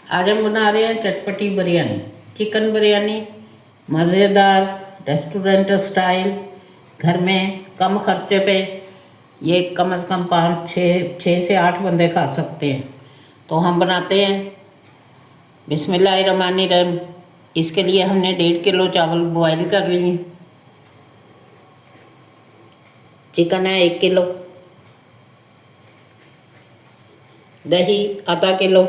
आज हम बना रहे हैं चटपटी बिरयानी, चिकन बिरयानी, मज़ेदार रेस्टोरेंट स्टाइल, घर में कम खर्चे पे ये कम से कम 5 6 से 8 बंदे खा सकते हैं। तो हम बनाते हैं। बिस्मिल्लाहिर्रहमानिर्रहीम। इसके लिए हमने 1.5 किलो चावल बॉयल कर लिए। चिकन है 1 किलो, दही आधा किलो,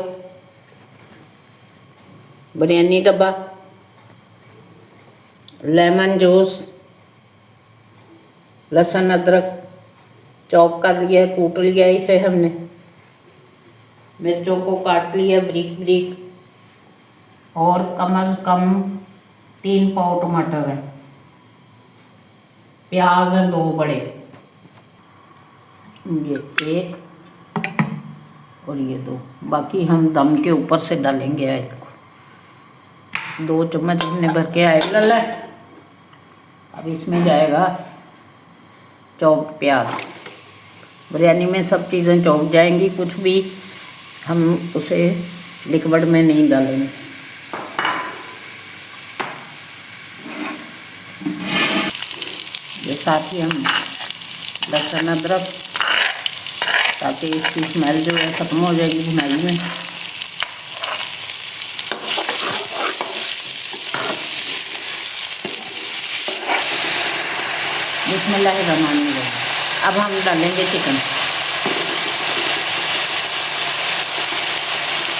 बिरयानी डब्बा, लेमन जूस, लहसुन अदरक चॉप कर लिया, कूट लिया इसे हमने, मिर्चों को काट लिया बारीक बारीक, और कम से कम 3 पाव टमाटर है, प्याज हैं 2 बड़े, ये 1 और ये 2, बाकी हम दम के ऊपर से डालेंगे आयल को। 2 चम्मच हमने भर के आयल डाला है। अब इसमें जाएगा चॉप प्याज। बिरयानी में सब चीज़ें चॉप जाएंगी, कुछ भी हम उसे लिक्विड में नहीं डालेंगे। ये साथ ही हम लहसुन अदरक, ताकि इसकी स्मेल जो है ख़त्म हो जाएगी भुनाई में। बिस्मिल्लाहिर्रहमानिर्रहीम। अब हम डालेंगे चिकन,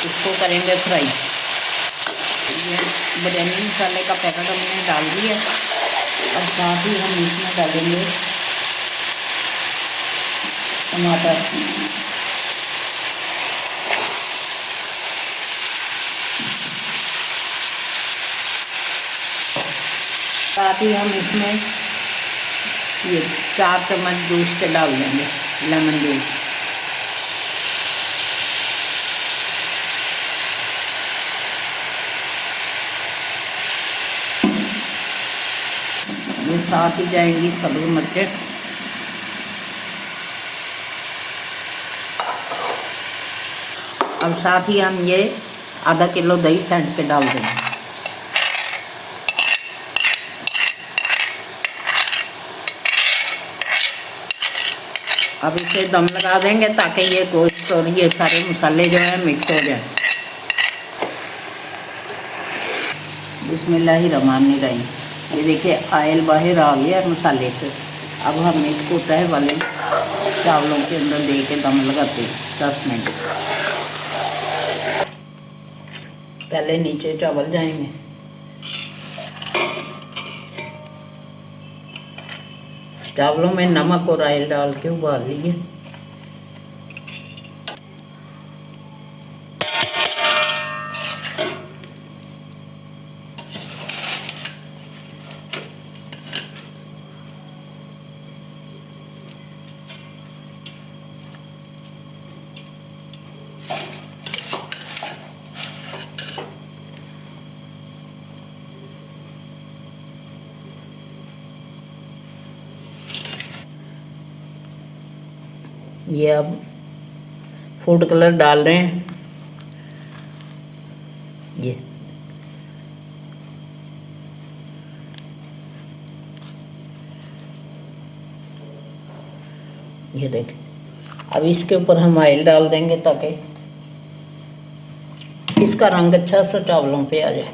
इसको करेंगे फ्राई। ये बिरयानी मसाले का पैकेट हमने डाल दिया, और साथ ही हम इसमें डालेंगे टमाटर, साथ ही हम इसमें ये 4 चम्मच जूस के डाल देंगे, लेमन जूस। ये साथ ही जाएंगी सब्ज़ मिर्चें, अब साथ ही हम ये आधा किलो दही फेंट के डाल देंगे। अब इसे दम लगा देंगे ताकि ये गोश्त और ये सारे मसाले जो हैं मिक्स हो जाए। बिस्मिल्लाहिर्रहमानिर्रहीम। ये देखिए आयल बाहर आ गया मसाले से। अब हम इसको तय वाले चावलों के अंदर दे के दम लगाते हैं 10 मिनट। पहले नीचे चावल जाएंगे, चावलों में नमक और ऑयल डाल के उबाल लीजिए। ये अब फूड कलर डाल रहे हैं। ये देखें। अब इसके ऊपर हम ऑयल डाल देंगे ताकि इसका रंग अच्छा सा चावलों पे आ जाए।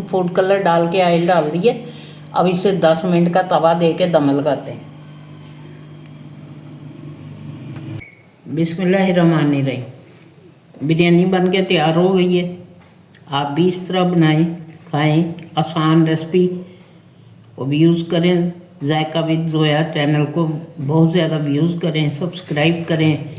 फूड कलर डाल के ऑयल डाल दिए। अब इसे 10 मिनट का तवा दे के दम लगाते हैं। बिस्मिल्लाहिर्रहमानिर्रहीम। बिरयानी बन के तैयार हो गई है। आप भी इस तरह बनाएं, खाएं। आसान रेसिपी को भी यूज़ करें। जायका विद जोया चैनल को बहुत ज़्यादा व्यूज़ करें, सब्सक्राइब करें।